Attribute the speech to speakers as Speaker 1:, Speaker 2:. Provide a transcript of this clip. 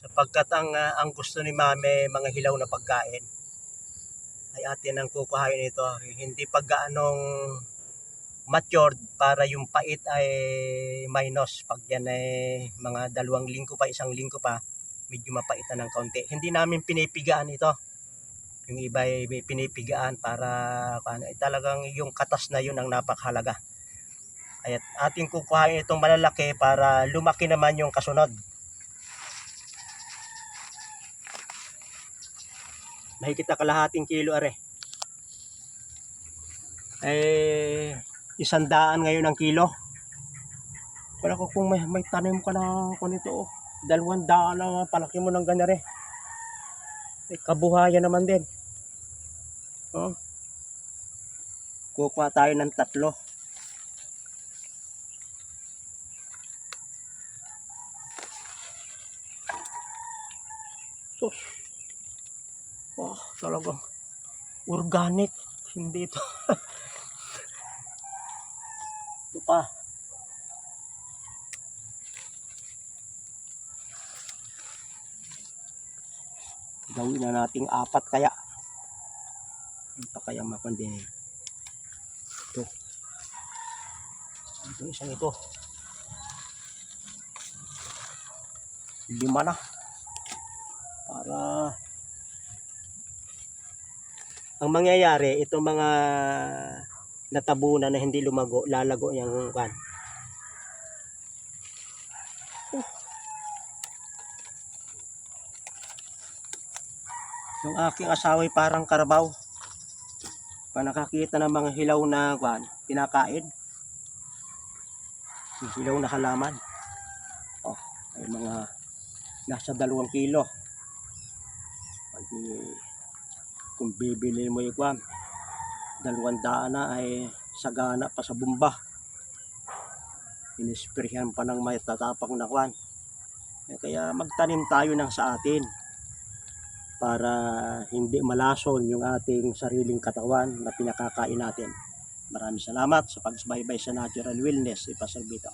Speaker 1: Sapagkat ang gusto ni Mame mga hilaw na pagkain ay atin ang kukuhain ito. Hindi pag gaanong matured para yung pait ay minus. Pag yan ay mga 2 linggo pa, 1 linggo pa, medyo mapaitan ng kaunti. Hindi namin pinipigaan ito. Yung iba ay pinipigaan para talagang yung katas na yun ang napakahalaga. At ating kukuhain itong malalaki para lumaki naman yung kasunod. Mahigit na kalahating kilo are. 100 ngayon ang kilo. Wala ko kung may tanim ka na kung ito. 200 na palaki mo ng ganyan eh. Kabuhayan naman din. Oh. Kukuha tayo ng 3. Sus. Oh, talagang organic. Hindi ito. Ito pa. Gawin na nating 4 kaya. Hindi pa kaya mapandin. Ito. Ito isang ito. 5 na. Para ang mangyayari, itong mga natabunan na hindi lumago, lalago yung kan. Yung aking asawa ay parang karabaw. Pa nakakita ng mga hilaw na kan, pinakain. Yung hilaw na halaman. Oh, ay mga nasa 2 kilo. Kung bibili mo yung kwan, 200 na ay sagana pa sa bumba. Inisprehan pa ng may tatapang na kwan. Kaya magtanim tayo ng sa atin para hindi malason yung ating sariling katawan na pinakakain natin. Maraming salamat sa pagsubaybay sa Natural Wellness. Ipasal Bito.